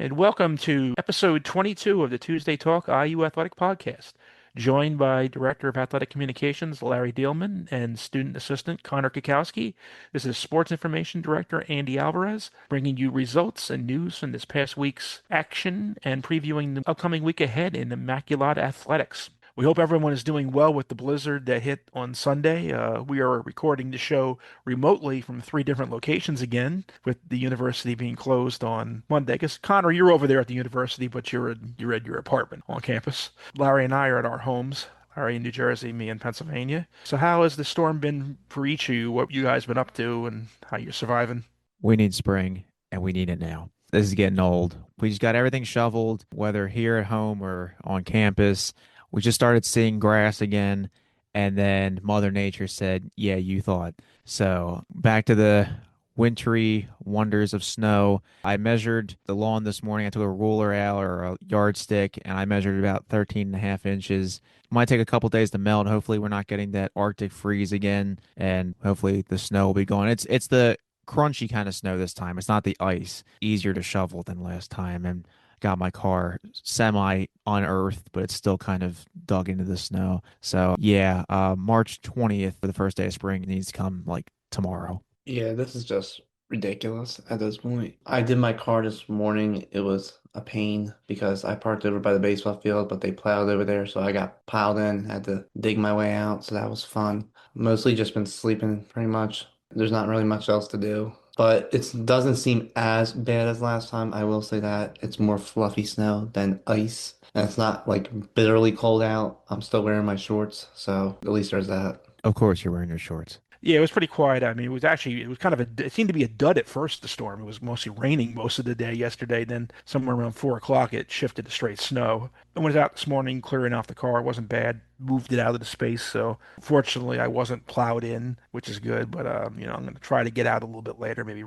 and welcome to episode 22 of the Tuesday Talk IU Athletic Podcast. Joined by Director of Athletic Communications Larry Dealman and Student Assistant Connor Kukowski. This is Sports Information Director Andy Alvarez, bringing you results and news from this past week's action and previewing the upcoming week ahead in Immaculata Athletics. We hope everyone is doing well with the blizzard that hit on Sunday. We are recording the show remotely from three different locations again, with the university being closed on Monday. Because Connor, you're over there at the university, but you're at your apartment on campus. Larry and I are at our homes. Larry in New Jersey, me in Pennsylvania. So how has the storm been for each of you? What you guys been up to and how you're surviving? We need spring and we need it now. This is getting old. We just got everything shoveled, whether here at home or on campus. We just started seeing grass again. And then Mother Nature said, yeah, you thought. So back to the wintry wonders of snow. I measured the lawn this morning. I took a ruler out or a yardstick and I measured about 13 and a half inches. Might take a couple days to melt. Hopefully we're not getting that Arctic freeze again. And hopefully the snow will be gone. It's the crunchy kind of snow this time. It's not the ice. Easier to shovel than last time. And got my car semi unearthed, but it's still kind of dug into the snow. So yeah, March 20th for the first day of spring needs to come like tomorrow. Yeah, this is just ridiculous at this point. I did my car this morning. It was a pain because I parked over by the baseball field, but they plowed over there, so I got piled in, had to dig my way out, so that was fun. Mostly just been sleeping pretty much. There's not really much else to do. But it doesn't seem as bad as last time. I will say that it's more fluffy snow than ice. And it's not like bitterly cold out. I'm still wearing my shorts, so at least there's that. Of course, you're wearing your shorts. Yeah, it was pretty quiet. I mean, it was kind of it seemed to be a dud at first, the storm. It was mostly raining most of the day yesterday. Then somewhere around 4 o'clock, it shifted to straight snow. I went out this morning clearing off the car. It wasn't bad. Moved it out of the space. So fortunately, I wasn't plowed in, which is good. But, I'm going to try to get out a little bit later, maybe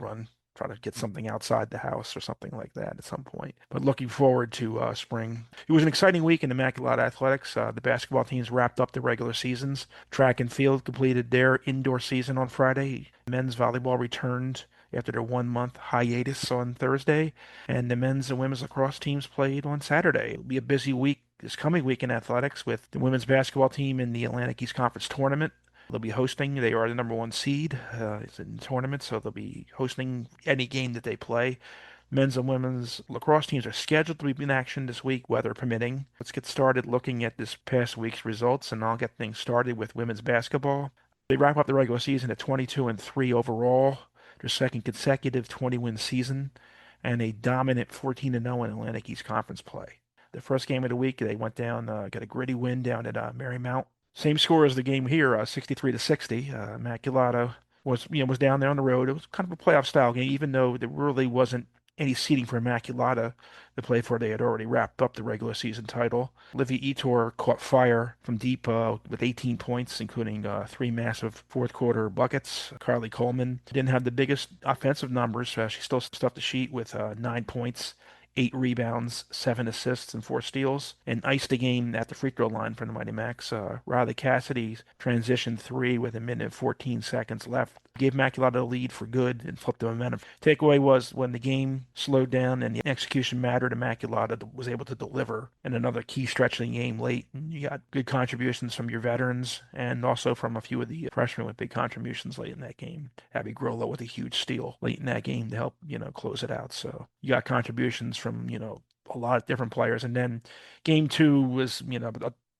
try to get something outside the house or something like that at some point. But looking forward to spring. It was an exciting week in Immaculata Athletics. The basketball teams wrapped up the regular seasons. Track and field completed their indoor season on Friday. Men's volleyball returned after their 1 month hiatus on Thursday, and the men's and women's lacrosse teams played on Saturday. It'll be a busy week this coming week in athletics with the women's basketball team in the Atlantic East Conference tournament. They'll be hosting. They are the number one seed. It's in the tournament, so they'll be hosting any game that they play. Men's and women's lacrosse teams are scheduled to be in action this week, weather permitting. Let's get started looking at this past week's results, and I'll get things started with women's basketball. They wrap up the regular season at 22-3 overall, their second consecutive 20-win season, and a dominant 14-0 in Atlantic East Conference play. The first game of the week, they went down, got a gritty win down at Marymount. Same score as the game here, 63-60. Immaculata was down there on the road. It was kind of a playoff style game, even though there really wasn't any seeding for Immaculata to play for. They had already wrapped up the regular season title. Livy Etor caught fire from deep with 18 points, including three massive fourth quarter buckets. Carly Coleman didn't have the biggest offensive numbers. She still stuffed the sheet with 9 points, 8 rebounds, 7 assists, and 4 steals, and iced the game at the free throw line for the Mighty Macs. Riley Cassidy's transition three with a minute and 14 seconds left gave Immaculata a lead for good and flipped the momentum. Takeaway was when the game slowed down and the execution mattered, Immaculata was able to deliver in another key stretch of the game late. And you got good contributions from your veterans and also from a few of the freshmen with big contributions late in that game. Abby Grollo with a huge steal late in that game to help, close it out. So you got contributions from, a lot of different players. And then game two was,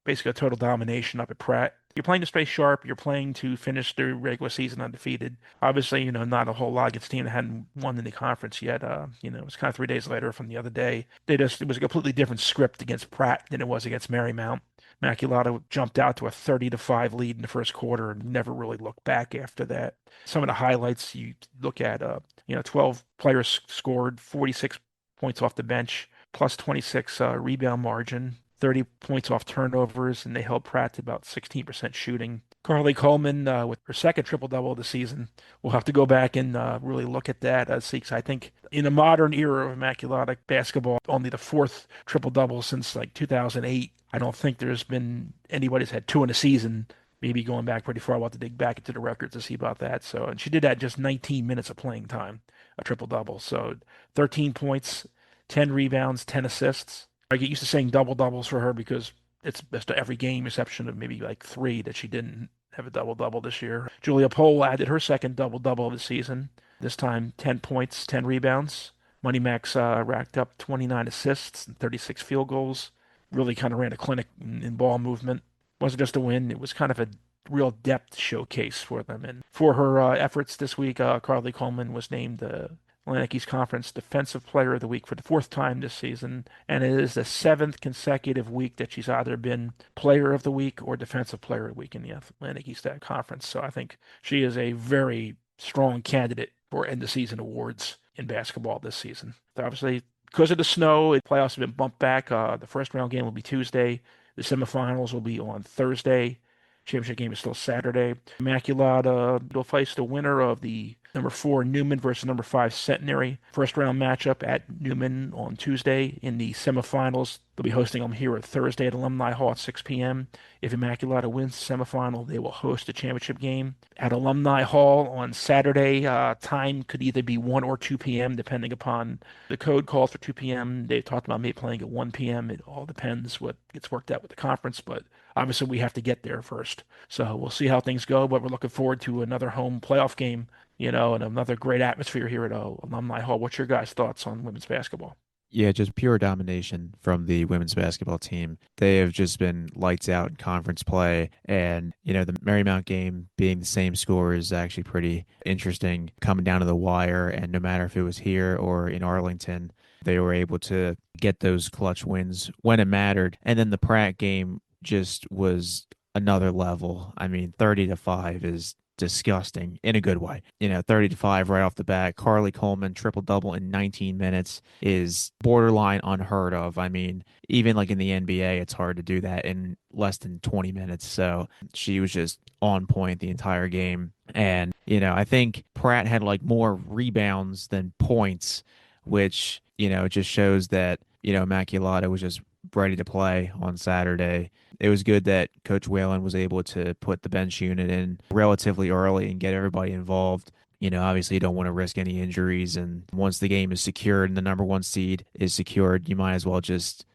basically a total domination up at Pratt. You're playing to stay sharp. You're playing to finish the regular season undefeated. Obviously, not a whole lot against a team that hadn't won in the conference yet. It was kind of 3 days later from the other day. It was a completely different script against Pratt than it was against Marymount. Immaculata jumped out to a 30-5 lead in the first quarter and never really looked back after that. Some of the highlights you look at, 12 players scored, 46 points off the bench, plus 26 rebound margin, 30 points off turnovers, and they held Pratt to about 16% shooting. Carly Coleman with her second triple-double of the season. We'll have to go back and really look at that. See, 'cause I think in a modern era of Immaculata basketball, only the fourth triple-double since like 2008. I don't think there's been anybody's had two in a season. Maybe going back pretty far. I'll have to dig back into the records to see about that. So, and she did that just 19 minutes of playing time, a triple-double. So 13 points, 10 rebounds, 10 assists. I get used to saying double doubles for her because it's best of every game, exception of maybe like three that she didn't have a double double this year. Julia Pohl added her second double double of the season. This time, 10 points, 10 rebounds. Money Max racked up 29 assists and 36 field goals. Really kind of ran a clinic in ball movement. Wasn't just a win, it was kind of a real depth showcase for them. And for her efforts this week, Carly Coleman was named the Atlantic East Conference Defensive Player of the Week for the fourth time this season, and it is the seventh consecutive week that she's either been Player of the Week or Defensive Player of the Week in the Atlantic East Conference. So I think she is a very strong candidate for end of season awards in basketball this season. Obviously, because of the snow, the playoffs have been bumped back. The first round game will be Tuesday. The semifinals will be on Thursday. Championship game is still Saturday. Immaculata will face the winner of the number 4 Newman versus number 5 Centenary first round matchup at Newman on Tuesday. In the semifinals, they'll be hosting them here at Thursday at Alumni Hall at 6 p.m. If Immaculata wins the semifinal, they will host the championship game at Alumni Hall on Saturday. Time could either be 1 or 2 p.m. depending upon the code calls for 2 p.m. They've talked about maybe playing at 1 p.m. It all depends what gets worked out with the conference, but obviously we have to get there first. So we'll see how things go, but we're looking forward to another home playoff game, and another great atmosphere here at Alumni Hall. What's your guys' thoughts on women's basketball? Yeah, just pure domination from the women's basketball team. They have just been lights out in conference play. And, the Marymount game being the same score is actually pretty interesting coming down to the wire. And no matter if it was here or in Arlington, they were able to get those clutch wins when it mattered. And then the Pratt game just was another level. I mean, 30-5 is disgusting in a good way. 30-5 right off the bat. Carly Coleman triple double in 19 minutes is borderline unheard of. I mean, even like in the NBA, it's hard to do that in less than 20 minutes. So she was just on point the entire game. And, I think Pratt had like more rebounds than points, which, just shows that, Immaculata was just ready to play on Saturday. It was good that Coach Whalen was able to put the bench unit in relatively early and get everybody involved. Obviously you don't want to risk any injuries. And once the game is secured and the number 1 seed is secured, you might as well just,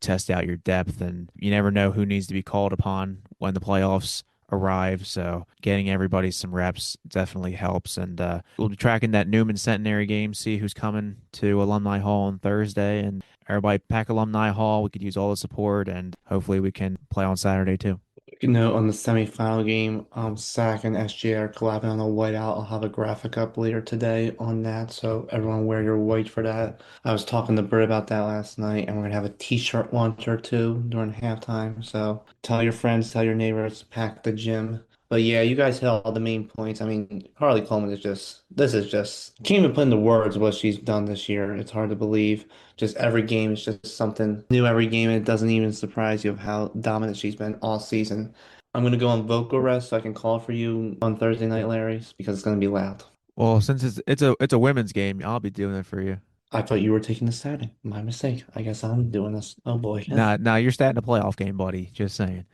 test out your depth. And you never know who needs to be called upon when the playoffs arrive. So getting everybody some reps definitely helps. And we'll be tracking that Newman Centenary game, see who's coming to Alumni Hall on Thursday. And everybody pack Alumni Hall. We could use all the support, and hopefully we can play on Saturday too. On the semifinal game, SAC and SGA are collabing on a whiteout. I'll have a graphic up later today on that, so everyone wear your white for that. I was talking to Britt about that last night, and we're gonna have a t-shirt launcher too during halftime. So tell your friends, tell your neighbors, pack the gym. But yeah, you guys hit all the main points. I mean, Harley Coleman this is just, can't even put into words what she's done this year. It's hard to believe. Just every game is just something new every game. It doesn't even surprise you of how dominant she's been all season. I'm gonna go on vocal rest so I can call for you on Thursday night, Larry's, because it's gonna be loud. Well, since it's a women's game, I'll be doing it for you. I thought you were taking the Saturday. My mistake. I guess I'm doing this. Oh boy. Nah, you're starting a playoff game, buddy. Just saying.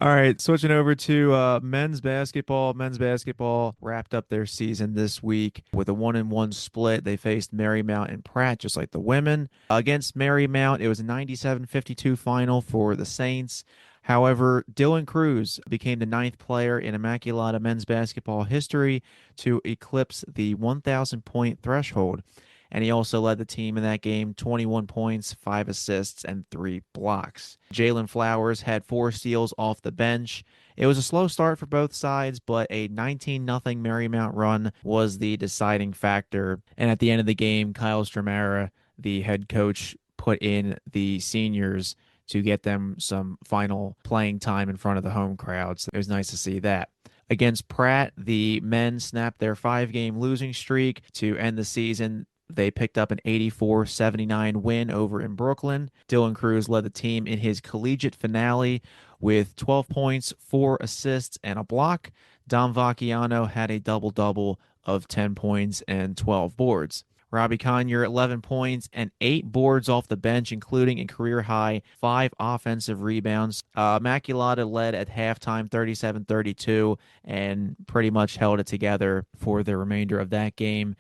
All right, switching over to men's basketball. Men's basketball wrapped up their season this week with a 1-1 split. They faced Marymount and Pratt, just like the women. Against Marymount, it was a 97-52 final for the Saints. However, Dylan Cruz became the 9th player in Immaculata men's basketball history to eclipse the 1,000-point threshold. And he also led the team in that game, 21 points, 5 assists, and 3 blocks. Jalen Flowers had 4 steals off the bench. It was a slow start for both sides, but a 19-0 Marymount run was the deciding factor. And at the end of the game, Kyle Stramera, the head coach, put in the seniors to get them some final playing time in front of the home crowd. So it was nice to see that. Against Pratt, the men snapped their 5-game losing streak to end the season. They picked up an 84-79 win over in Brooklyn. Dylan Cruz led the team in his collegiate finale with 12 points, 4 assists, and a block. Dom Vacchiano had a double-double of 10 points and 12 boards. Robbie Conyer, 11 points and 8 boards off the bench, including a career-high 5 offensive rebounds. Immaculata led at halftime 37-32 and pretty much held it together for the remainder of that game.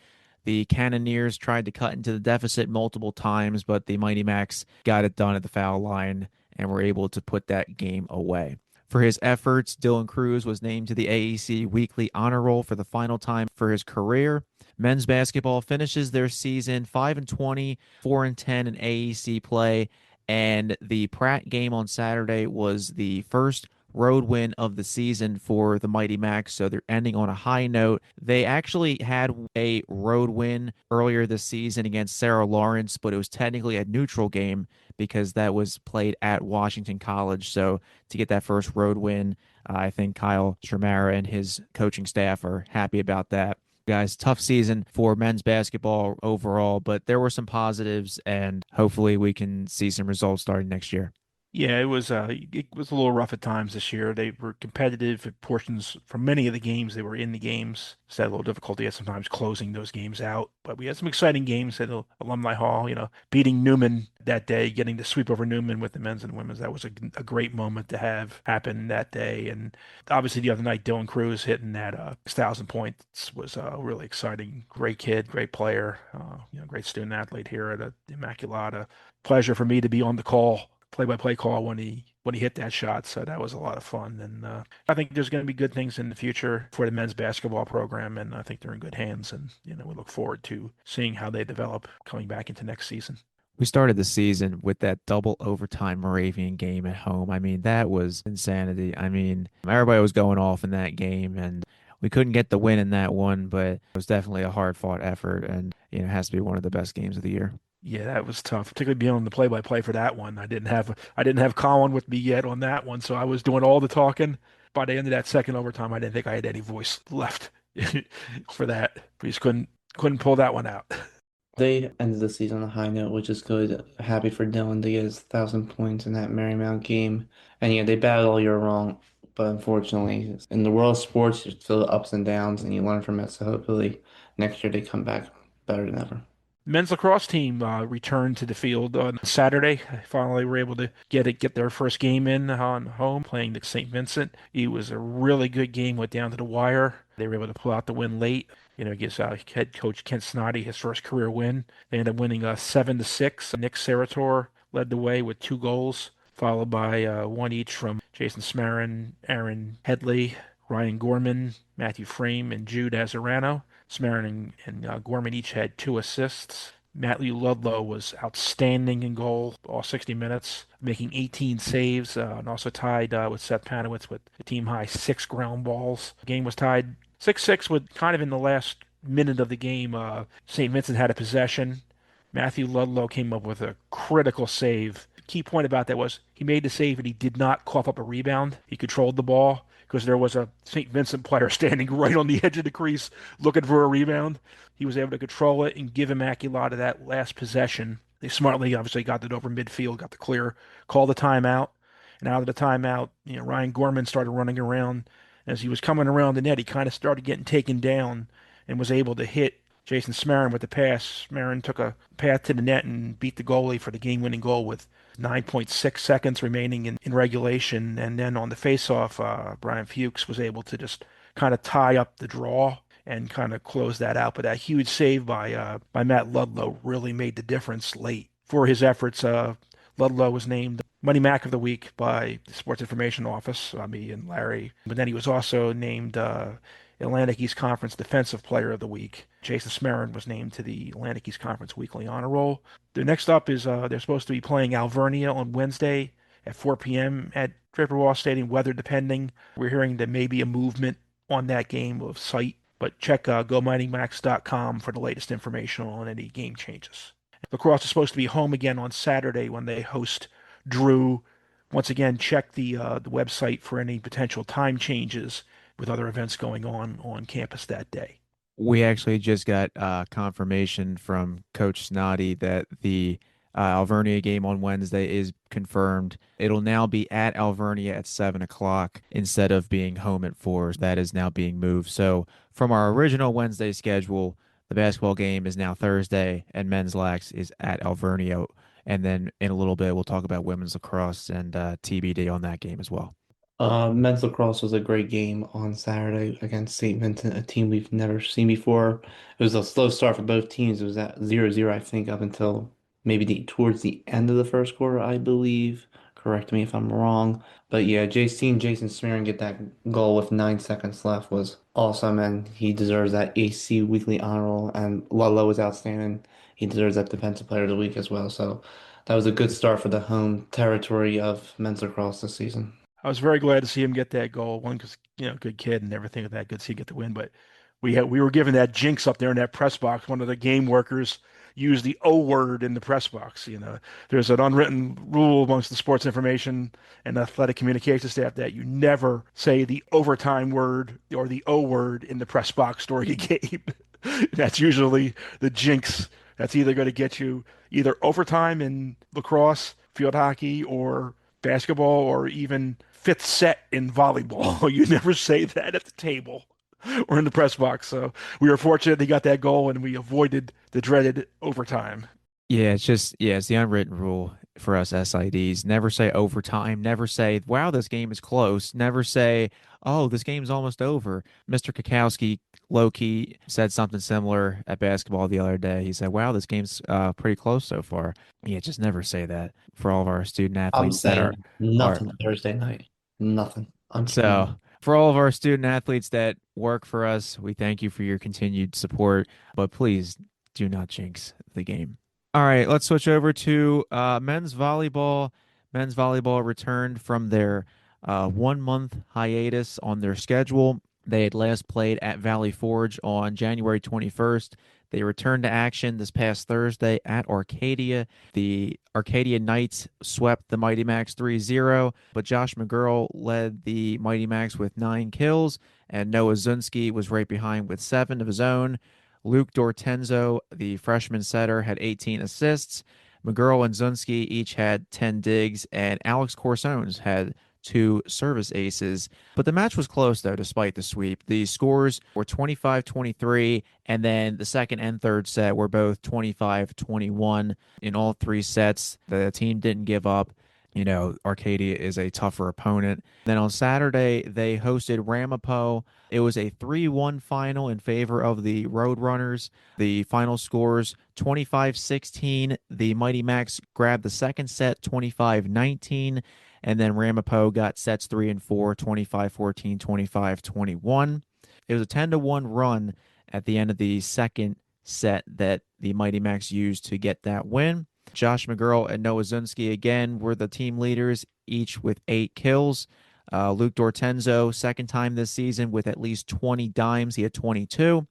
The Cannoneers tried to cut into the deficit multiple times, but the Mighty Macs got it done at the foul line and were able to put that game away. For his efforts, Dylan Cruz was named to the AAC Weekly Honor Roll for the final time for his career. Men's basketball finishes their season 5-20, 4-10 in AAC play, and the Pratt game on Saturday was the first road win of the season for the Mighty Macs. So they're ending on a high note. They actually had a road win earlier this season against Sarah Lawrence, but it was technically a neutral game because that was played at Washington College. So to get that first road win, I think Kyle Stramara and his coaching staff are happy about that. Guys, tough season for men's basketball overall, but there were some positives, and hopefully we can see some results starting next year. Yeah, it was a little rough at times this year. They were competitive at portions for many of the games. They were in the games. So had a little difficulty at sometimes closing those games out. But we had some exciting games at Alumni Hall, beating Newman that day, getting to sweep over Newman with the men's and women's. That was a great moment to have happen that day. And obviously the other night, Dylan Cruz hitting that 6,000 points was really exciting. Great kid, great player, great student athlete here at Immaculata. Pleasure for me to be on the call, play-by-play call when he hit that shot. So that was a lot of fun, and I think there's going to be good things in the future for the men's basketball program, and I think they're in good hands. And we look forward to seeing how they develop coming back into next season. We started the season with that double overtime Moravian game at home. I mean, that was insanity. I mean, everybody was going off in that game, and we couldn't get the win in that one, but it was definitely a hard-fought effort, and it has to be one of the best games of the year. Yeah, that was tough, particularly being on the play-by-play for that one. I didn't have Colin with me yet on that one, so I was doing all the talking. By the end of that second overtime, I didn't think I had any voice left for that. We just couldn't pull that one out. They ended the season on a high note, which is good. Happy for Dylan to get his 1,000 points in that Marymount game. And yeah, they battled all year long, but unfortunately, in the world of sports, there's still ups and downs, and you learn from it. So hopefully, next year they come back better than ever. Men's lacrosse team returned to the field on Saturday. Finally, were able to get their first game in on home, playing the St. Vincent. It was a really good game. Went down to the wire. They were able to pull out the win late. Gives head coach Kent Snoddy his first career win. They ended up winning 7-6. Nick Sarator led the way with 2 goals, followed by one each from Jason Smarin, Aaron Headley, Ryan Gorman, Matthew Frame, and Jude Azarano. Smarin and Gorman each had 2 assists. Matthew Ludlow was outstanding in goal all 60 minutes, making 18 saves, and also tied with Seth Panowitz with the team high 6 ground balls. The game was tied 6-6 with kind of in the last minute of the game. St. Vincent had a possession. Matthew Ludlow came up with a critical save. The key point about that was he made the save and he did not cough up a rebound. He controlled the ball because there was a St. Vincent player standing right on the edge of the crease looking for a rebound. He was able to control it and give Immaculata that last possession. They smartly, obviously, got it over midfield, got the clear, called the timeout. And out of the timeout, Ryan Gorman started running around. As he was coming around the net, he kind of started getting taken down and was able to hit Jason Smarin with the pass. Smarin took a path to the net and beat the goalie for the game-winning goal with 9.6 seconds remaining in regulation. And then on the face-off, Brian Fuchs was able to just kind of tie up the draw and kind of close that out. But that huge save by Matt Ludlow really made the difference late. For his efforts, Ludlow was named Money Mac of the Week by the Sports Information Office, me and Larry. But then he was also named Atlantic East Conference Defensive Player of the Week. Jason Smarin was named to the Atlantic East Conference Weekly Honor Roll. The next up is they're supposed to be playing Alvernia on Wednesday at 4 p.m. at Draper Wall Stadium, weather depending. We're hearing there may be a movement on that game of site, but check gomightymax.com for the latest information on any game changes. Lacrosse is supposed to be home again on Saturday when they host Drew. Once again, check the website for any potential time changes with other events going on campus that day. We actually just got confirmation from Coach Snoddy that the Alvernia game on Wednesday is confirmed. It'll now be at Alvernia at 7 o'clock instead of being home at 4. That is now being moved. So from our original Wednesday schedule, the basketball game is now Thursday, and men's lax is at Alvernia. And then in a little bit, we'll talk about women's lacrosse and TBD on that game as well. Men's lacrosse was a great game on Saturday against St. Vincent, a team we've never seen before. It was a slow start for both teams. It was at 0-0, I think, up until maybe towards the end of the first quarter, I believe. Correct me if I'm wrong. But yeah, Jason Smearing get that goal with 9 seconds left was awesome, and he deserves that AC Weekly Honor Roll. And Ludlow was outstanding. He deserves that Defensive Player of the Week as well. So that was a good start for the home territory of men's lacrosse this season. I was very glad to see him get that goal. One, because good kid and everything of that. Good to see him get the win. But we were given that jinx up there in that press box. One of the game workers used the O word in the press box. There's an unwritten rule amongst the sports information and athletic communication staff that you never say the overtime word or the O word in the press box during a game. That's usually the jinx. That's either going to get you either overtime in lacrosse, field hockey, or basketball, or even fifth set in volleyball. You never say that at the table or in the press box. So we were fortunate they got that goal and we avoided the dreaded overtime. Yeah, it's the unwritten rule for us SIDs. Never say overtime. Never say, wow, this game is close. Never say, oh, this game's almost over. Mr. Kakowski low-key said something similar at basketball the other day. He said, wow, this game's pretty close so far. Yeah, just never say that for all of our student I'm athletes that saying are nothing Thursday night. Nothing. I'm saying so for all of our student athletes that work for us, we thank you for your continued support, but please do not jinx the game. All right, let's switch over to men's volleyball. Men's volleyball returned from their 1 month hiatus on their schedule. They had last played at Valley Forge on January 21st. They returned to action this past Thursday at Arcadia. The Arcadia Knights swept the Mighty Macs 3-0, but Josh McGurl led the Mighty Macs with 9 kills, and Noah Zunski was right behind with 7 of his own. Luke Dortenzo, the freshman setter, had 18 assists. McGurl and Zunski each had 10 digs, and Alex Corsones had 2 service aces. But the match was close, though, despite the sweep. The scores were 25-23, and then the second and third set were both 25-21 in all 3 sets. The team didn't give up. Arcadia is a tougher opponent. Then on Saturday, they hosted Ramapo. It was a 3-1 final in favor of the Roadrunners. The final scores 25-16. The Mighty Macs grabbed the second set 25-19. And then Ramapo got sets 3 and 4, 25-14, 25-21. It was a 10-1 run at the end of the second set that the Mighty Macs used to get that win. Josh McGurl and Noah Zunski again were the team leaders, each with 8 kills. Luke Dortenzo, second time this season with at least 20 dimes. He had 22.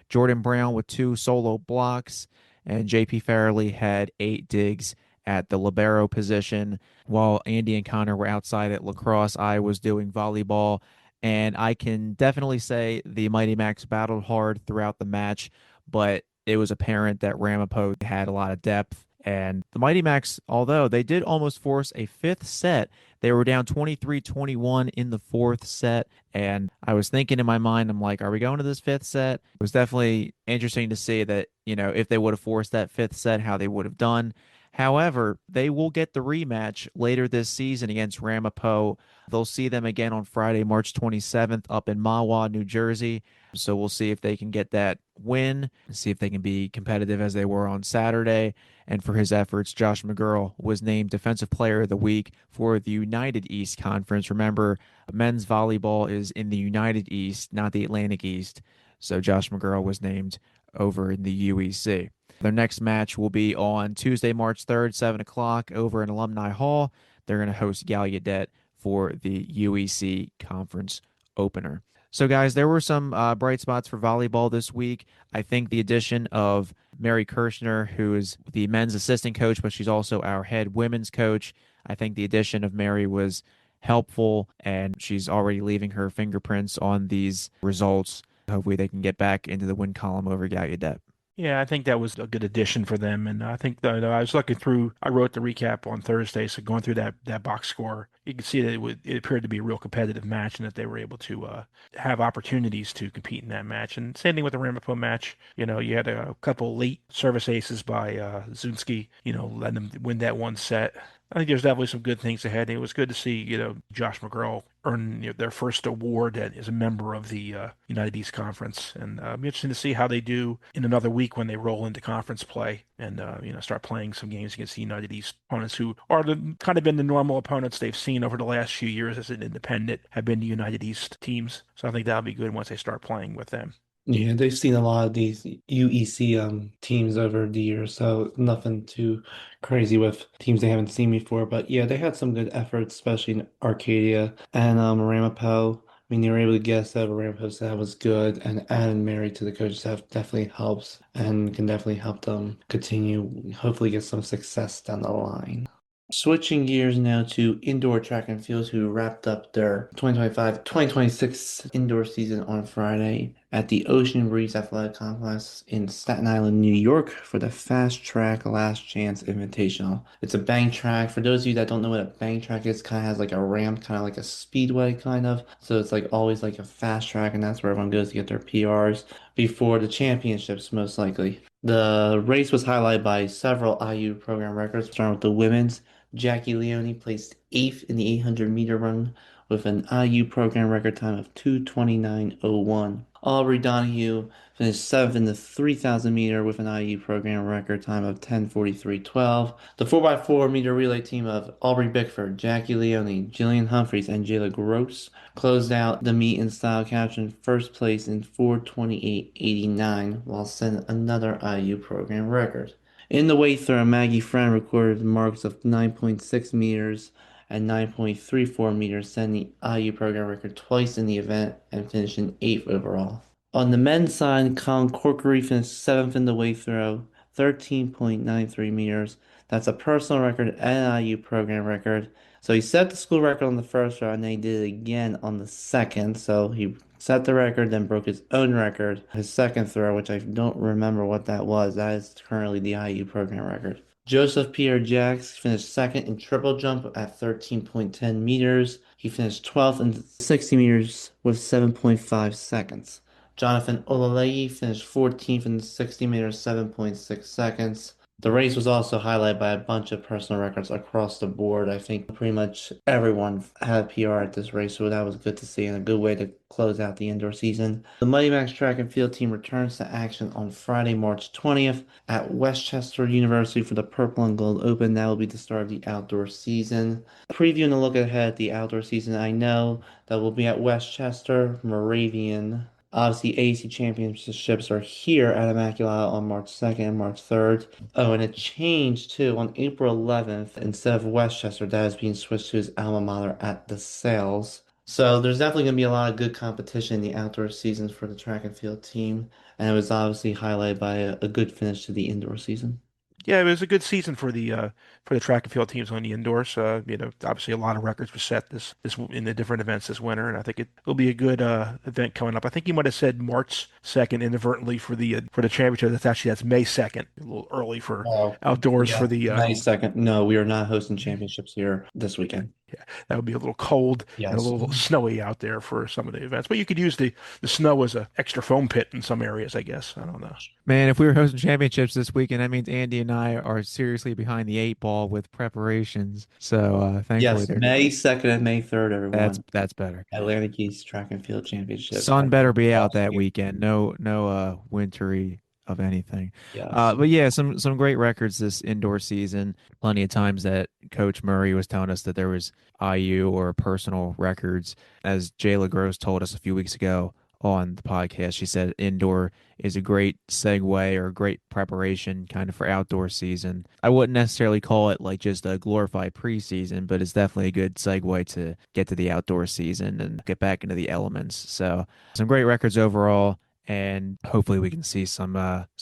Jordan Brown with 2 solo blocks. And JP Farrelly had 8 digs at the libero position. While Andy and Connor were outside at lacrosse, I was doing volleyball. And I can definitely say the Mighty Macs battled hard throughout the match, but it was apparent that Ramapo had a lot of depth. And the Mighty Macs, although they did almost force a fifth set, they were down 23-21 in the fourth set. And I was thinking in my mind, I'm like, are we going to this fifth set? It was definitely interesting to see that, if they would have forced that fifth set, how they would have done. However, they will get the rematch later this season against Ramapo. They'll see them again on Friday, March 27th, up in Mahwah, New Jersey. So we'll see if they can get that win, see if they can be competitive as they were on Saturday. And for his efforts, Josh McGurl was named Defensive Player of the Week for the United East Conference. Remember, men's volleyball is in the United East, not the Atlantic East. So Josh McGurl was named over in the UEC. Their next match will be on Tuesday, March 3rd, 7 o'clock over in Alumni Hall. They're going to host Gallaudet for the UEC Conference opener. So, guys, there were some bright spots for volleyball this week. I think the addition of Mary Kirshner, who is the men's assistant coach, but she's also our head women's coach. I think the addition of Mary was helpful, and she's already leaving her fingerprints on these results. Hopefully, they can get back into the win column over Gallaudet. Yeah, I think that was a good addition for them. And I think that I was looking through, I wrote the recap on Thursday. So going through that box score, you can see that it appeared to be a real competitive match and that they were able to have opportunities to compete in that match. And same thing with the Ramapo match. You had a couple late service aces by Zunski, letting them win that one set. I think there's definitely some good things ahead. It was good to see, Josh McGurl earn, their first award as a member of the United East Conference, and it'll be interesting to see how they do in another week when they roll into conference play and start playing some games against the United East opponents who are the kind of been the normal opponents they've seen over the last few years as an independent have been the United East teams. So I think that'll be good once they start playing with them. Yeah, they've seen a lot of these UEC teams over the years, so nothing too crazy with teams they haven't seen before. But yeah, they had some good efforts, especially in Arcadia and Ramapo. I mean, they were able to guess that Ramapo staff was good, and adding Mary to the coaching staff definitely helps and can definitely help them continue, hopefully get some success down the line. Switching gears now to indoor track and fields who wrapped up their 2025-2026 indoor season on Friday at the Ocean Breeze Athletic Complex in Staten Island, New York for the Fast Track Last Chance Invitational. It's a bank track. For those of you that don't know what a bank track is, kind of has like a ramp, kind of like a speedway kind of. So it's like always like a fast track and that's where everyone goes to get their PRs before the championships most likely. The race was highlighted by several IU program records, starting with the women's. Jackie Leone placed eighth in the 800-meter run with an IU program record time of 2:29:01. Aubrey Donahue finished seventh in the 3,000 meter with an IU program record time of 10:43:12. The 4x4 meter relay team of Aubrey Bickford, Jackie Leone, Jillian Humphreys, and Jayla Gross closed out the meet in style capturing first place in 4:28:89 while setting another IU program record. In the weight throw, Maggie Friend recorded marks of 9.6 meters and 9.34 meters, setting the IU program record twice in the event and finishing eighth overall. On the men's side, Colin Corkery finished seventh in the weight throw, 13.93 meters. That's a personal record and IU program record. So he set the school record on the first row and then he did it again on the second. So he set the record, then broke his own record, his second throw, which I don't remember what that was. That is currently the IU program record. Joseph Pierre Jacques finished second in triple jump at 13.10 meters. He finished 12th in 60 meters with 7.5 seconds. Jonathan Olaleye finished 14th in the 60 meters, 7.6 seconds. The race was also highlighted by a bunch of personal records across the board. I think pretty much everyone had a PR at this race, so that was good to see and a good way to close out the indoor season. The Mighty Max track and field team returns to action on Friday, March 20th at Westchester University for the Purple and Gold Open. That will be the start of the outdoor season. Previewing a look ahead at the outdoor season, I know that we'll be at Westchester, Moravian. Obviously, AC championships are here at Immaculata on March 2nd and March 3rd. Oh, and it changed too. On April 11th, instead of Westchester, that is being switched to his alma mater at the Sales. So there's definitely going to be a lot of good competition in the outdoor seasons for the track and field team. And it was obviously highlighted by a good finish to the indoor season. Yeah, it was a good season for the track and field teams on the indoors. Obviously a lot of records were set this in the different events this winter, and I think it'll be a good event coming up. I think you might have said March 2nd inadvertently for the championship. That's May 2nd, a little early for Oh, outdoors yeah. for the May 2nd. No, we are not hosting championships here this weekend. yeah, that would be a little cold and a Yes. little snowy out there for some of the events. But you could use the snow as a extra foam pit in some areas, I guess. I don't know. Man, if we were hosting championships this weekend, that means Andy and I are seriously behind the eight ball with preparations. So thankfully, Yes, they're May 2nd and May 3rd, everyone. that's better. Atlantic East Track and Field Championships Sun at better be out that Copskey. weekend. No wintry of anything. Yes. But yeah, some great records this indoor season. Plenty of times that Coach Murray was telling us that there was IU or personal records. As Jayla Gross told us a few weeks ago on the podcast, she said indoor is a great segue or a great preparation kind of for outdoor season. I wouldn't necessarily call it like just a glorified preseason, but it's definitely a good segue to get to the outdoor season and get back into the elements. So some great records overall. And hopefully we can see some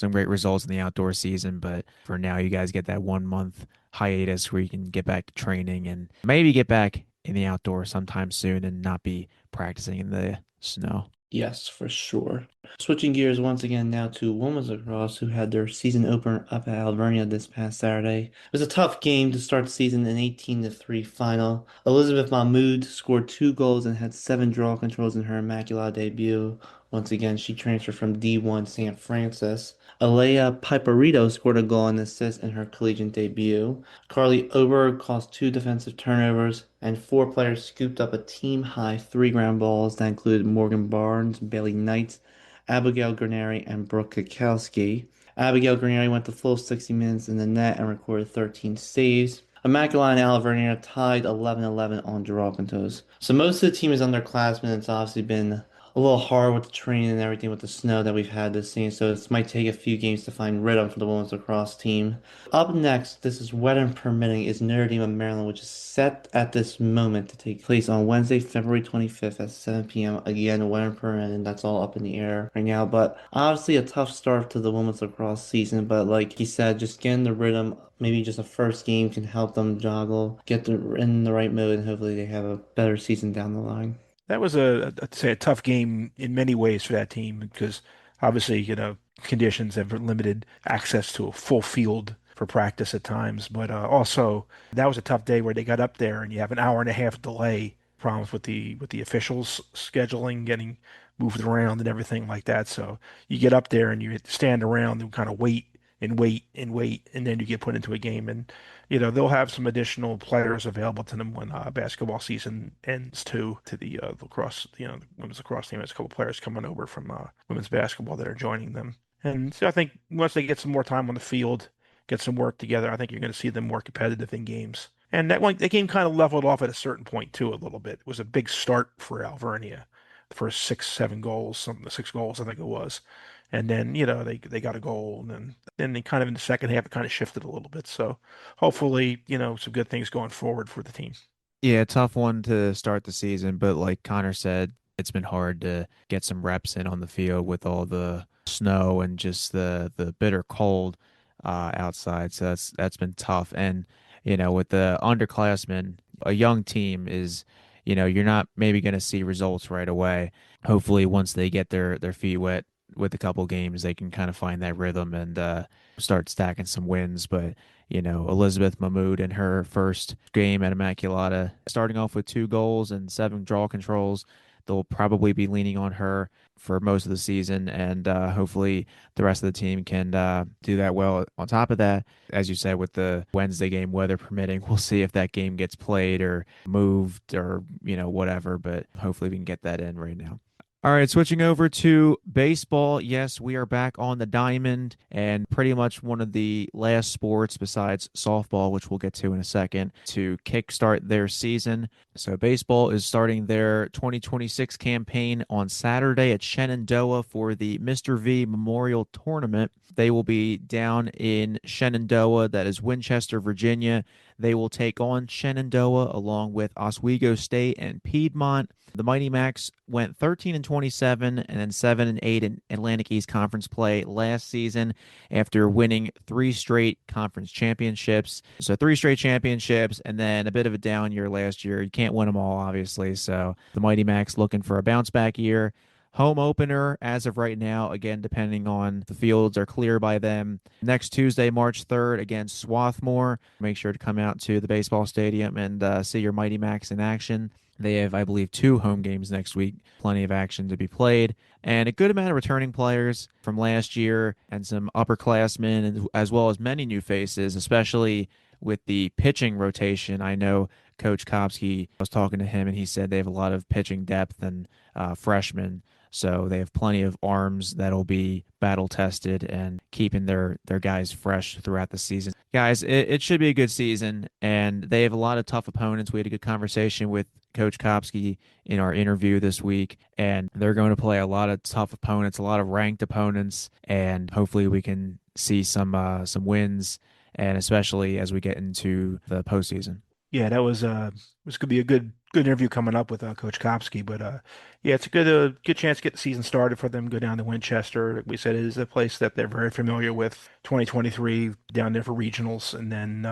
great results in the outdoor season. But for now, you guys get that 1 month hiatus where you can get back to training and maybe get back in the outdoors sometime soon and not be practicing in the snow. Yes, for sure. Switching gears once again now to women's lacrosse, who had their season opener up at Alvernia this past Saturday. It was a tough game to start the season, an 18-3 final. Elizabeth Mahmood scored 2 goals and had 7 draw controls in her Immaculata debut, Once again, she transferred from D1 St. Francis. Alea Piperito scored a goal and assist in her collegiate debut. Carly Oberg caused two defensive turnovers, and four players scooped up a team-high three ground balls that included Morgan Barnes, Bailey Knight, Abigail Granary, and Brooke Kukowski. Abigail Granary went the full 60 minutes in the net and recorded 13 saves. Immaculata and Alvernia tied 11-11 on draw contos. So most of the team is underclassmen. It's obviously been a little hard with the training and everything with the snow that we've had this season. So it might take a few games to find rhythm for the women's lacrosse team. Up next, this is weather permitting, is Notre Dame of Maryland, which is set at this moment to take place on Wednesday, February 25th at 7 p.m. Again, weather permitting, that's all up in the air right now. But obviously a tough start to the women's lacrosse season. But like he said, just getting the rhythm, maybe just a first game can help them joggle, in the right mode, and hopefully they have a better season down the line. That was I'd say a tough game in many ways for that team because obviously, conditions have limited access to a full field for practice at times. But also that was a tough day where they got up there and you have an hour and a half delay, problems with the officials scheduling, getting moved around and everything like that. So you get up there and you stand around and kind of wait and wait and wait, and then you get put into a game. And they'll have some additional players available to them when basketball season ends too. To the lacrosse, the women's lacrosse team has a couple players coming over from women's basketball that are joining them. And so I think once they get some more time on the field, get some work together, I think you're going to see them more competitive in games. And that game kind of leveled off at a certain point too, a little bit. It was a big start for Alvernia. The first six, 7 goals, some of the 6 goals, I think it was. And then, they got a goal, and then they kind of in the second half it kind of shifted a little bit. So hopefully, some good things going forward for the team. Yeah, tough one to start the season, but like Connor said, it's been hard to get some reps in on the field with all the snow and just the bitter cold outside. So that's been tough. And with the underclassmen, a young team is, you're not maybe going to see results right away. Hopefully, once they get their feet wet with a couple games, they can kind of find that rhythm and start stacking some wins. But Elizabeth Mahmood in her first game at Immaculata, starting off with 2 goals and 7 draw controls. They'll probably be leaning on her for most of the season, and hopefully the rest of the team can do that well. On top of that, as you said, with the Wednesday game, weather permitting, we'll see if that game gets played or moved or whatever. But hopefully we can get that in right now. All right, switching over to baseball. Yes, we are back on the diamond and pretty much one of the last sports besides softball, which we'll get to in a second, to kickstart their season. So, baseball is starting their 2026 campaign on Saturday at Shenandoah for the Mr. V Memorial Tournament. They will be down in Shenandoah, that is Winchester, Virginia. They will take on Shenandoah along with Oswego State and Piedmont. The Mighty Macs went 13 and 27 and then 7 and 8 in Atlantic East Conference play last season after winning 3 straight conference championships. So 3 straight championships and then a bit of a down year last year. You can't win them all, obviously. So the Mighty Macs looking for a bounce back year. Home opener as of right now, again, depending on the fields are clear by them. Next Tuesday, March 3rd, against Swarthmore. Make sure to come out to the baseball stadium and see your Mighty Macs in action. They have, I believe, 2 home games next week. Plenty of action to be played. And a good amount of returning players from last year and some upperclassmen, as well as many new faces, especially with the pitching rotation. I know Coach Copskey, I was talking to him, and he said they have a lot of pitching depth and freshmen. So they have plenty of arms that'll be battle tested and keeping their guys fresh throughout the season. Guys, it should be a good season, and they have a lot of tough opponents. We had a good conversation with Coach Kopsky in our interview this week, and they're going to play a lot of tough opponents, a lot of ranked opponents, and hopefully we can see some wins, and especially as we get into the postseason. Yeah, that was going to be a good interview coming up with Coach Kopsky. But yeah, it's a good chance to get the season started for them. Go down to Winchester. Like we said, it is a place that they're very familiar with. 2023 down there for regionals, and then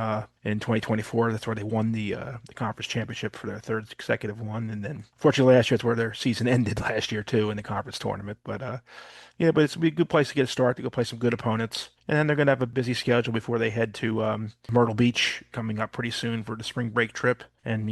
in 2024, that's where they won the conference championship for their third consecutive one. And then, fortunately, last year that's where their season ended last year too in the conference tournament. But yeah, but it's gonna be a good place to get a start to go play some good opponents. And then they're going to have a busy schedule before they head to Myrtle Beach coming up pretty soon for the spring break trip. And,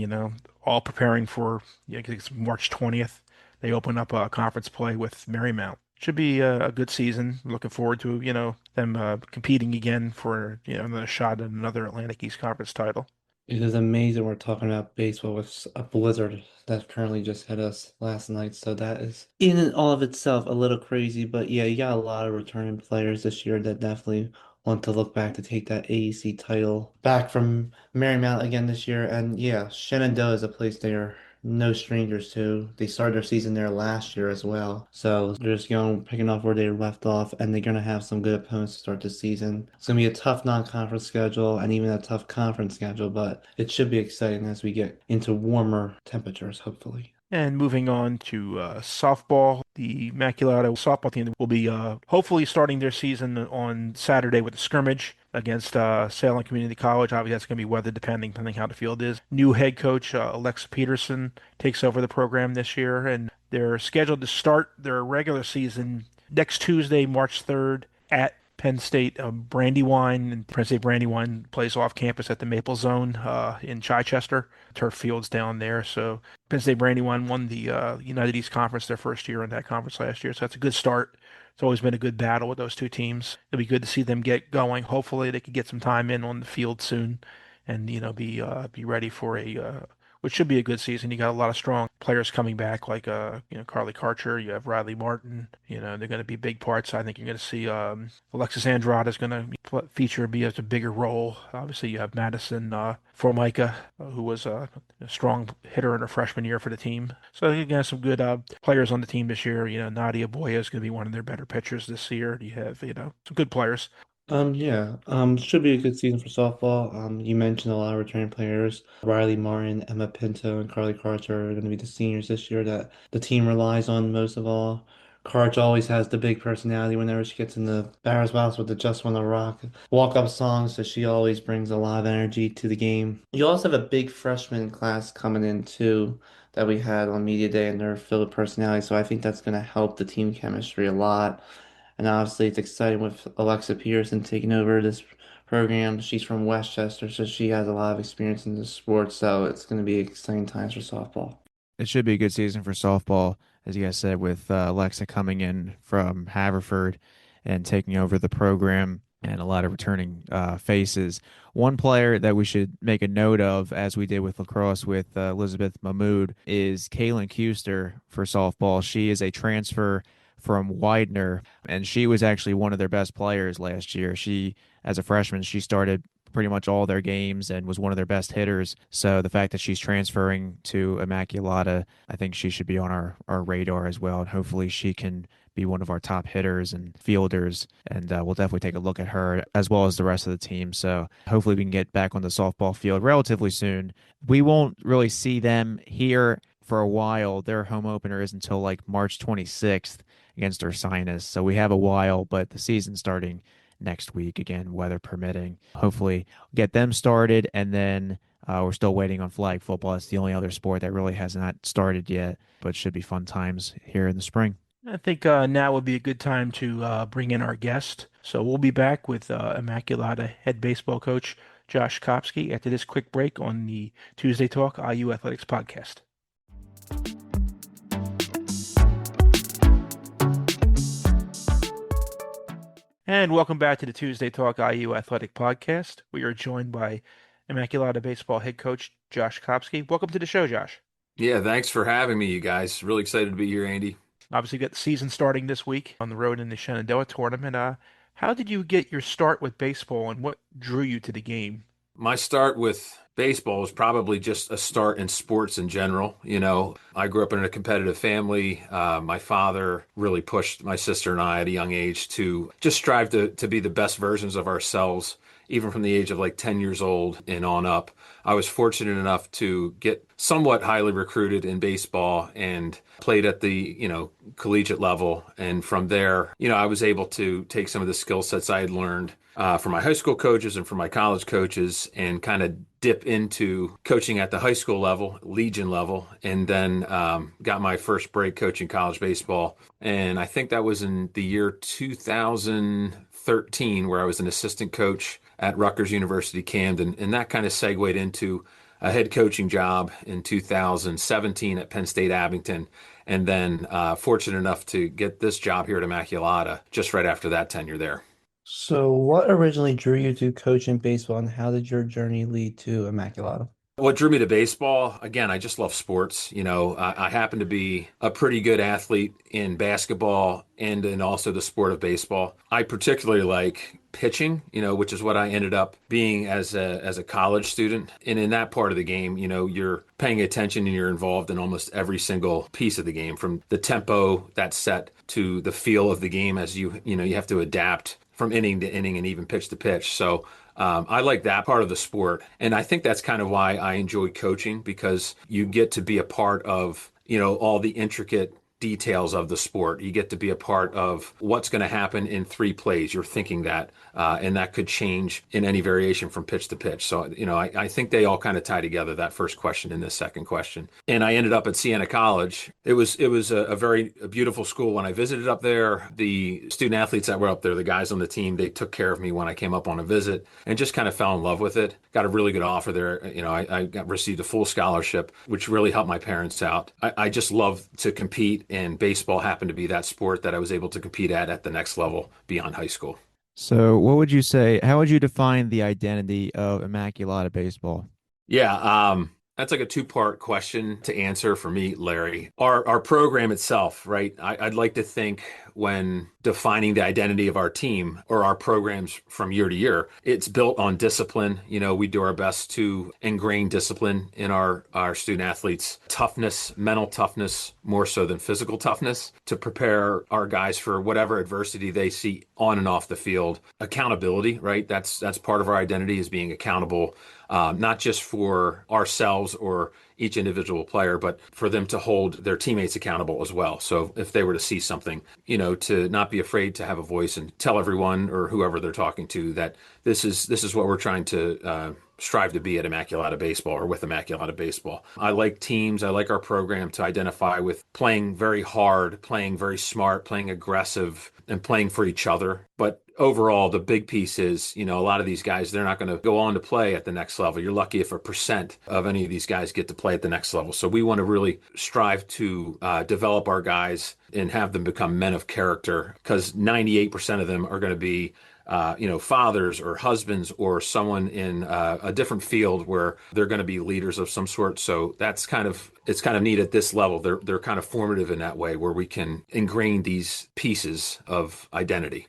all preparing for, yeah, I think it's March 20th. they open up conference play with Marymount. Should be a good season. Looking forward to, them competing again for, another shot at another Atlantic East Conference title. It is amazing we're talking about baseball with a blizzard that currently just hit us last night. So that is in and all of itself a little crazy. But yeah, you got a lot of returning players this year that definitely want to look back to take that AEC title back from Marymount again this year. And yeah, Shenandoah is a place they are no strangers to. They started their season there last year as well. So they're just going picking off where they left off, and they're gonna have some good opponents to start the season. It's gonna be a tough non-conference schedule and even a tough conference schedule, but it should be exciting as we get into warmer temperatures, hopefully. And moving on to softball, the Immaculata softball team will be hopefully starting their season on Saturday with a scrimmage against Salem Community College. Obviously, that's going to be weather depending how the field is. New head coach Alexa Peterson takes over the program this year, and they're scheduled to start their regular season next Tuesday, March 3rd at Penn State Brandywine, and Penn State Brandywine plays off campus at the Maple Zone in Chichester. Turf fields down there. So Penn State Brandywine won the United East Conference their first year in that conference last year. So that's a good start. It's always been a good battle with those two teams. It'll be good to see them get going. Hopefully they could get some time in on the field soon and be ready for a which should be a good season. You got a lot of strong players coming back, like Carly Karcher. You have Riley Martin. They're going to be big parts. I think you're going to see Alexis Andrade is going to feature be as a bigger role. Obviously, you have Madison Formica, who was a strong hitter in her freshman year for the team. So you got some good players on the team this year. Nadia Boya is going to be one of their better pitchers this year. You have some good players. Yeah, should be a good season for softball. You mentioned a lot of returning players. Riley Martin, Emma Pinto, and Carly Karcher are going to be the seniors this year that the team relies on most of all. Karch always has the big personality whenever she gets in the batter's box with the Just Wanna Rock walk-up song, so she always brings a lot of energy to the game. You also have a big freshman class coming in too that we had on media day, and they're filled with personality, so I think that's going to help the team chemistry a lot. And obviously, it's exciting with Alexa Pearson taking over this program. She's from Westchester, so she has a lot of experience in the sport. So it's going to be exciting times for softball. It should be a good season for softball, as you guys said, with Alexa coming in from Haverford and taking over the program and a lot of returning faces. One player that we should make a note of, as we did with lacrosse with Elizabeth Mahmood, is Kaylin Kuster for softball. She is a transfer from Widener, and she was actually one of their best players last year. She, as a freshman, she started pretty much all their games and was one of their best hitters. So the fact that she's transferring to Immaculata, I think she should be on our radar as well. And hopefully she can be one of our top hitters and fielders. And we'll definitely take a look at her as well as the rest of the team. So hopefully we can get back on the softball field relatively soon. We won't really see them here for a while. Their home opener is until like March 26th against Ursinus. So we have a while, but the season's starting next week again, weather permitting. Hopefully get them started, and then we're still waiting on flag football. It's the only other sport that really has not started yet, but should be fun times here in the spring. I think now would be a good time to bring in our guest. So we'll be back with Immaculata head baseball coach Josh Copskey after this quick break on the Tuesday Talk IU Athletics podcast. And welcome back to the Tuesday Talk IU Athletic Podcast. We are joined by Immaculata Baseball head coach Josh Copskey. Welcome to the show, Josh. Yeah, thanks for having me, you guys. Really excited to be here, Andy. Obviously, you got the season starting this week on the road in the Shenandoah tournament. How did you get your start with baseball, and what drew you to the game? My start with baseball was probably just a start in sports in general. I grew up in a competitive family. My father really pushed my sister and I at a young age to just strive to be the best versions of ourselves, even from the age of like 10 years old and on up. I was fortunate enough to get somewhat highly recruited in baseball and played at the, collegiate level. And from there, I was able to take some of the skill sets I had learned from my high school coaches and from my college coaches and kind of dip into coaching at the high school level, Legion level, and then got my first break coaching college baseball. And I think that was in the year 2013, where I was an assistant coach at Rutgers University Camden. And that kind of segued into a head coaching job in 2017 at Penn State Abington, and then fortunate enough to get this job here at Immaculata just right after that tenure there. So, what originally drew you to coaching baseball, and how did your journey lead to Immaculata? What drew me to baseball, again, I just love sports. I happen to be a pretty good athlete in basketball and in also the sport of baseball. I particularly like pitching, which is what I ended up being as a college student. And in that part of the game, you're paying attention and you're involved in almost every single piece of the game, from the tempo that's set to the feel of the game as you have to adapt from inning to inning and even pitch to pitch. So I like that part of the sport. And I think that's kind of why I enjoy coaching, because you get to be a part of, all the intricate details of the sport. You get to be a part of what's going to happen in three plays. You're thinking that, and that could change in any variation from pitch to pitch. So, I think they all kind of tie together, that first question and this second question. And I ended up at Siena College. It was a very beautiful school. When I visited up there, the student athletes that were up there, the guys on the team, they took care of me when I came up on a visit and just kind of fell in love with it. Got a really good offer there. I received a full scholarship, which really helped my parents out. I just love to compete, and baseball happened to be that sport that I was able to compete at the next level beyond high school. So, what would you say? How would you define the identity of Immaculata baseball? Yeah, that's like a two-part question to answer for me, Larry. Our program itself, right? I'd like to think, when defining the identity of our team or our programs from year to year, it's built on discipline. We do our best to ingrain discipline in our student athletes, toughness, mental toughness, more so than physical toughness, to prepare our guys for whatever adversity they see on and off the field. Accountability, right? That's part of our identity, is being accountable, not just for ourselves or each individual player, but for them to hold their teammates accountable as well. So if they were to see something, to not be afraid to have a voice and tell everyone or whoever they're talking to that this is what we're trying to strive to be at Immaculata Baseball, or with Immaculata Baseball. I like teams. I like our program to identify with playing very hard, playing very smart, playing aggressive, and playing for each other. But overall, the big piece is, a lot of these guys, they're not going to go on to play at the next level. You're lucky if a percent of any of these guys get to play at the next level. So we want to really strive to develop our guys and have them become men of character, because 98% of them are going to be fathers or husbands or someone in a different field where they're going to be leaders of some sort. So it's kind of neat at this level. They're kind of formative in that way, where we can ingrain these pieces of identity.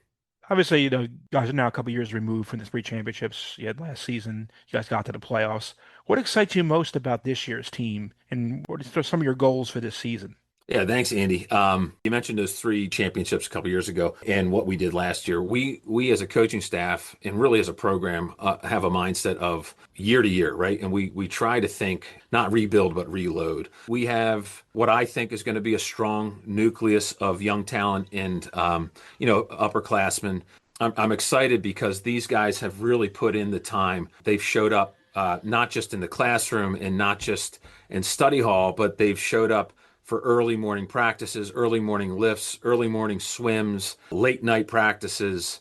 Obviously, you guys are now a couple years removed from the three championships you had last season. You guys got to the playoffs. What excites you most about this year's team, and what are some of your goals for this season? Yeah, thanks, Andy. You mentioned those three championships a couple years ago and what we did last year. We as a coaching staff and really as a program have a mindset of year to year, right? And we try to think not rebuild but reload. We have what I think is going to be a strong nucleus of young talent and upperclassmen. I'm excited because these guys have really put in the time. They've showed up not just in the classroom and not just in study hall, but they've showed up for early morning practices, early morning lifts, early morning swims, late night practices,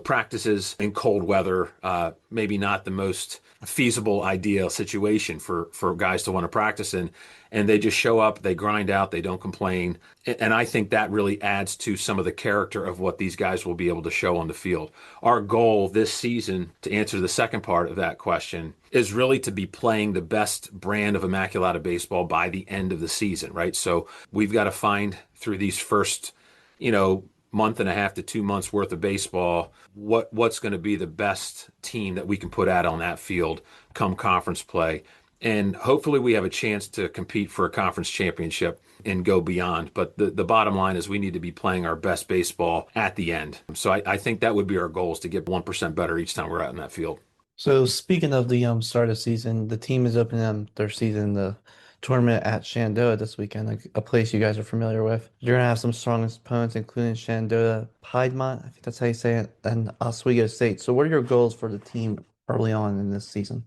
practices in cold weather, maybe not the most feasible, ideal situation for guys to want to practice in. And they just show up, they grind out, they don't complain. And I think that really adds to some of the character of what these guys will be able to show on the field. Our goal this season, to answer the second part of that question, is really to be playing the best brand of Immaculata baseball by the end of the season, right? So we've got to find, through these first, month and a half to 2 months worth of baseball, what's going to be the best team that we can put out on that field come conference play. And hopefully we have a chance to compete for a conference championship and go beyond. But the bottom line is we need to be playing our best baseball at the end. So I think that would be our goal, is to get 1% better each time we're out in that field. So speaking of the start of season, the team is opening their season, the tournament at Shenandoah this weekend, like a place you guys are familiar with. You're gonna have some strong opponents, including Shenandoah, Piedmont, I think that's how you say it, and Oswego State. So what are your goals for the team early on in this season?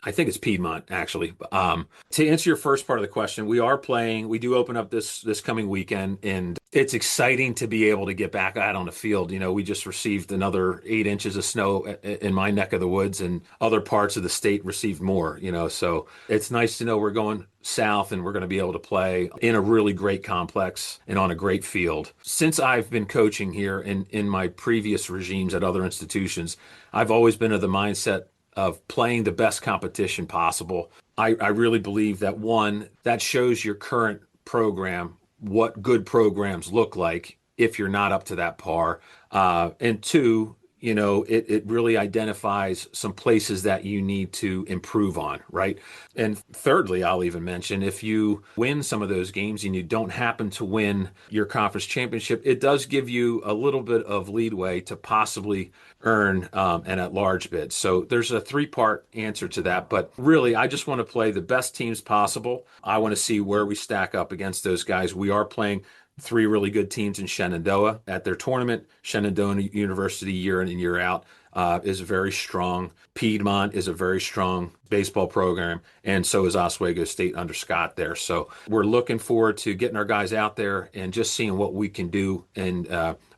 I think it's Piedmont, actually. To answer your first part of the question, we do open up this coming weekend, and it's exciting to be able to get back out on the field. We just received another 8 inches of snow in my neck of the woods, and other parts of the state received more, so it's nice to know we're going south and we're going to be able to play in a really great complex and on a great field. Since I've been coaching here in my previous regimes at other institutions, I've always been of the mindset of playing the best competition possible. I really believe that one, that shows your current program what good programs look like if you're not up to that par. And two, it really identifies some places that you need to improve on, right? And thirdly, I'll even mention if you win some of those games and you don't happen to win your conference championship, it does give you a little bit of leadway to possibly earn an at-large bid. So there's a three-part answer to that. But really, I just want to play the best teams possible. I want to see where we stack up against those guys. We are playing three really good teams in Shenandoah at their tournament. Shenandoah University, year in and year out, is very strong. Piedmont is a very strong baseball program, and so is Oswego State under Scott there. So we're looking forward to getting our guys out there and just seeing what we can do and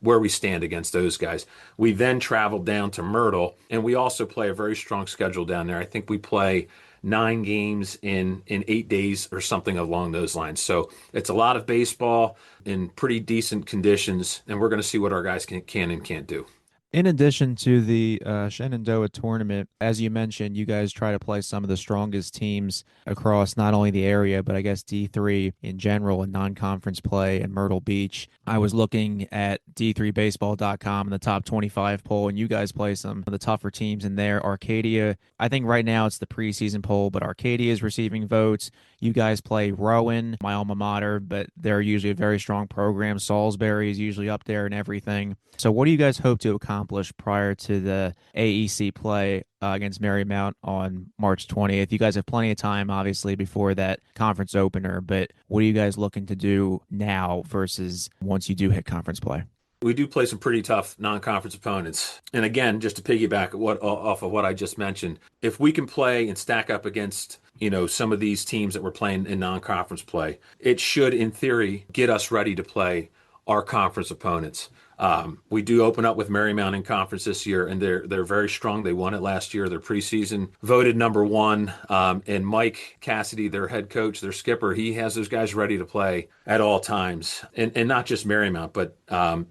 where we stand against those guys. We then travel down to Myrtle, and we also play a very strong schedule down there. I think we play 9 games in 8 days or something along those lines. So it's a lot of baseball in pretty decent conditions, and we're going to see what our guys can and can't do. In addition to the Shenandoah tournament, as you mentioned, you guys try to play some of the strongest teams across not only the area, but I guess D3 in general and non-conference play in Myrtle Beach. I was looking at d3baseball.com and the top 25 poll, and you guys play some of the tougher teams in there. Arcadia, I think right now it's the preseason poll, but Arcadia is receiving votes. You guys play Rowan, my alma mater, but they're usually a very strong program. Salisbury is usually up there and everything. So what do you guys hope to accomplish prior to the AEC play against Marymount on March 20th? You guys have plenty of time, obviously, before that conference opener, but what are you guys looking to do now versus once you do hit conference play? We do play some pretty tough non-conference opponents. And again, just to piggyback off of what I just mentioned, if we can play and stack up against, some of these teams that we're playing in non-conference play, it should, in theory, get us ready to play our conference opponents. We do open up with Marymount in conference this year, and they're very strong. They won it last year. Their preseason voted number one. And Mike Cassidy, their head coach, their skipper, he has those guys ready to play at all times. And not just Marymount, but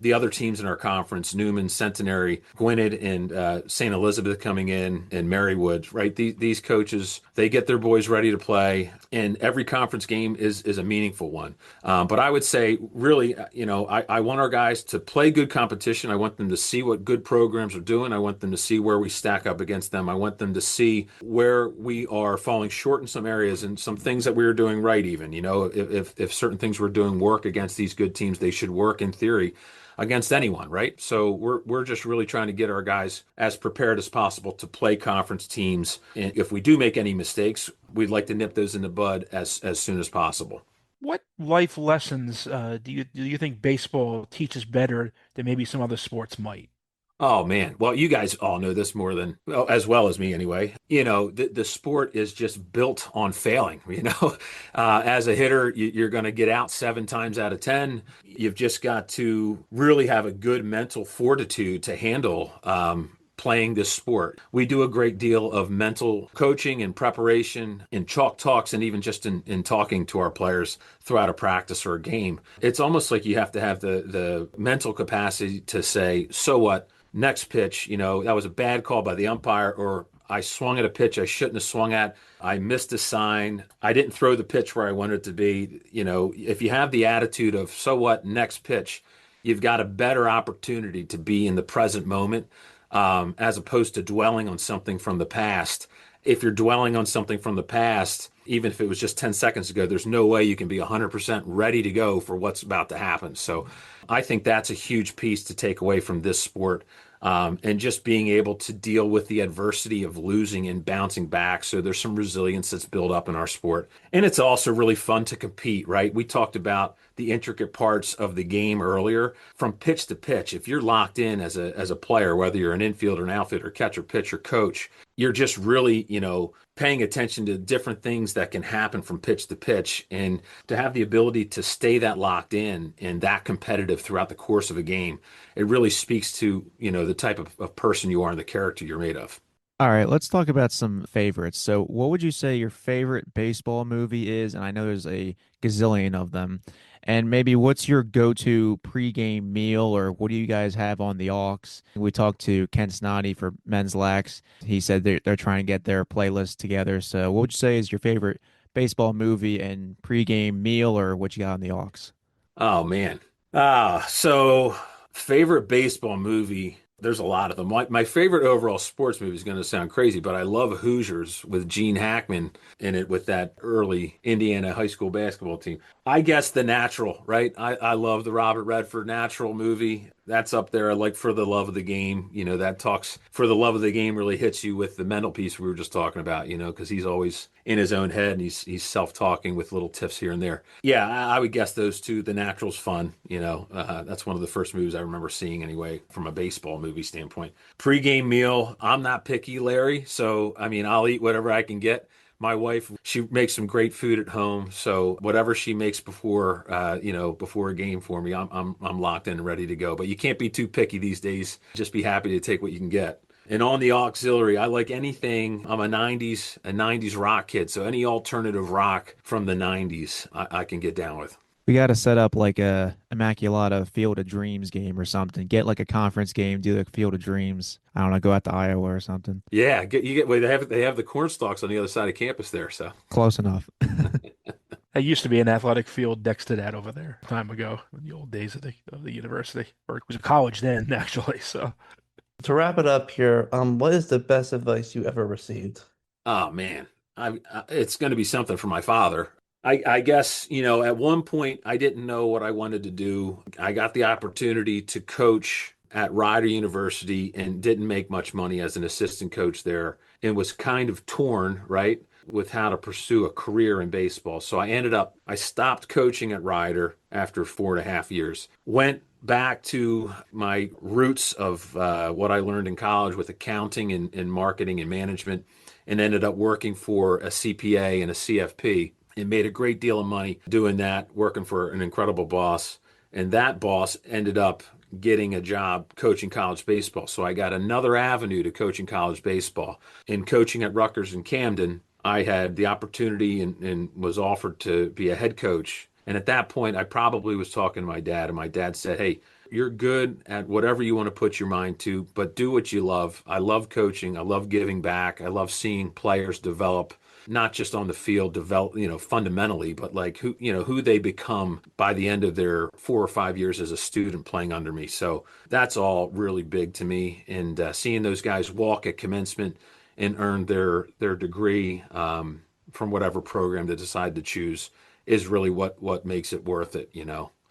the other teams in our conference, Newman, Centenary, Gwinnett, and St. Elizabeth coming in, and Marywood, right? These coaches, they get their boys ready to play, and every conference game is a meaningful one. But I would say, really, I want our guys to play good competition. I want them to see what good programs are doing. I want them to see where we stack up against them. I want them to see where we are falling short in some areas and some things that we are doing right even. If certain things we're doing work against these good teams, they should work in theory against anyone, right? So we're just really trying to get our guys as prepared as possible to play conference teams. And if we do make any mistakes, we'd like to nip those in the bud as soon as possible. What life lessons do you think baseball teaches better than maybe some other sports might? Oh man. Well, you guys all know this more than well, as well as me anyway. The sport is just built on failing, As a hitter, you're going to get out 7 times out of 10. You've just got to really have a good mental fortitude to handle playing this sport. We do a great deal of mental coaching and preparation in chalk talks and even just in talking to our players throughout a practice or a game. It's almost like you have to have the mental capacity to say, so what? Next pitch, that was a bad call by the umpire, or I swung at a pitch I shouldn't have swung at. I missed a sign. I didn't throw the pitch where I wanted it to be. If you have the attitude of, so what, next pitch, you've got a better opportunity to be in the present moment, as opposed to dwelling on something from the past. If you're dwelling on something from the past, even if it was just 10 seconds ago, there's no way you can be 100% ready to go for what's about to happen. So I think that's a huge piece to take away from this sport. And just being able to deal with the adversity of losing and bouncing back. So there's some resilience that's built up in our sport. And it's also really fun to compete, right? We talked about the intricate parts of the game earlier. From pitch to pitch, if you're locked in as a player, whether you're an infielder, an outfielder, catcher, pitcher, coach, you're just really, paying attention to different things that can happen from pitch to pitch. And to have the ability to stay that locked in and that competitive throughout the course of a game, it really speaks to, the type of person you are and the character you're made of. All right, let's talk about some favorites. So, what would you say your favorite baseball movie is? And I know there's a gazillion of them. And maybe what's your go-to pregame meal, or what do you guys have on the aux? We talked to Ken Snoddy for Men's Lax. He said they're trying to get their playlist together. So, what would you say is your favorite baseball movie and pregame meal, or what you got on the aux? Oh man. So favorite baseball movie. There's a lot of them. My favorite overall sports movie is going to sound crazy, but I love Hoosiers with Gene Hackman in it with that early Indiana high school basketball team. I guess The Natural, right? I love the Robert Redford Natural movie. That's up there. I like For the Love of the Game. That talks For the Love of the Game really hits you with the mental piece we were just talking about, because he's always in his own head and he's self-talking with little tips here and there. Yeah, I would guess those two. The Natural's fun. That's one of the first movies I remember seeing anyway from a baseball movie standpoint. Pre-game meal, I'm not picky, Larry. So, I mean, I'll eat whatever I can get. My wife, she makes some great food at home, so whatever she makes before a game for me, I'm locked in and ready to go. But you can't be too picky these days. Just be happy to take what you can get. And on the auxiliary, I like anything. I'm a '90s rock kid, so any alternative rock from the '90s, I can get down with. We got to set up like a Immaculata Field of Dreams game or something. Get like a conference game, do like Field of Dreams. I don't know, go out to Iowa or something. Yeah, well, they have the corn stalks on the other side of campus there, so. Close enough. There used to be an athletic field next to that over there time ago, in the old days of the university, or it was a college then, actually. So To wrap it up here, what is the best advice you ever received? Oh man, it's going to be something for my father. I guess, at one point I didn't know what I wanted to do. I got the opportunity to coach at Rider University and didn't make much money as an assistant coach there and was kind of torn, right, with how to pursue a career in baseball. So I stopped coaching at Rider after 4.5 years, went back to my roots of what I learned in college with accounting and marketing and management, and ended up working for a CPA and a CFP and made a great deal of money doing that, working for an incredible boss. And that boss ended up getting a job coaching college baseball. So I got another avenue to coaching college baseball. In coaching at Rutgers and Camden, I had the opportunity and was offered to be a head coach. And at that point, I probably was talking to my dad, and my dad said, "Hey, you're good at whatever you want to put your mind to, but do what you love. I love coaching. I love giving back. I love seeing players develop, not just on the field, develop, fundamentally, but like who they become by the end of their 4 or 5 years as a student playing under me." So that's all really big to me. And seeing those guys walk at commencement and earn their degree from whatever program they decide to choose is really what makes it worth it.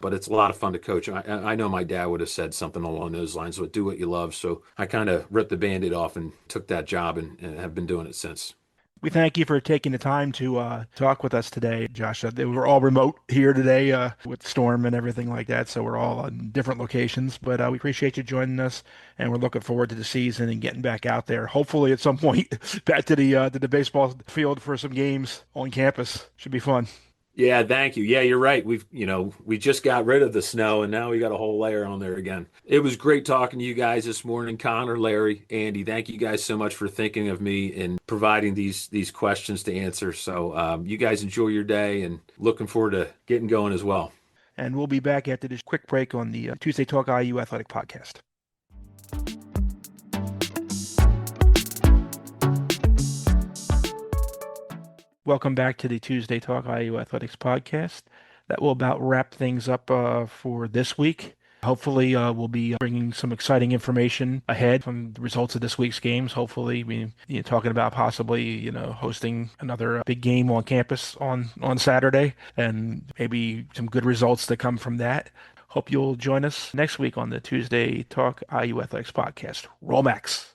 But it's a lot of fun to coach. I know my dad would have said something along those lines, but do what you love. So I kind of ripped the Band-Aid off and took that job and have been doing it since. we thank you for taking the time to talk with us today, Josh. We're all remote here today with the storm and everything like that, so we're all in different locations. But we appreciate you joining us, and we're looking forward to the season and getting back out there. Hopefully, at some point, back to the baseball field for some games on campus. Should be fun. Yeah, thank you. Yeah, you're right. We just got rid of the snow and now we got a whole layer on there again. It was great talking to you guys this morning, Connor, Larry, Andy. Thank you guys so much for thinking of me and providing these questions to answer. So you guys enjoy your day and looking forward to getting going as well. And we'll be back after this quick break on the Tuesday Talk IU Athletic Podcast. Welcome back to the Tuesday Talk IU Athletics Podcast. That will about wrap things up for this week. Hopefully, we'll be bringing some exciting information ahead from the results of this week's games. Hopefully, talking about possibly, hosting another big game on campus on Saturday, and maybe some good results that come from that. Hope you'll join us next week on the Tuesday Talk IU Athletics Podcast. Roll Max.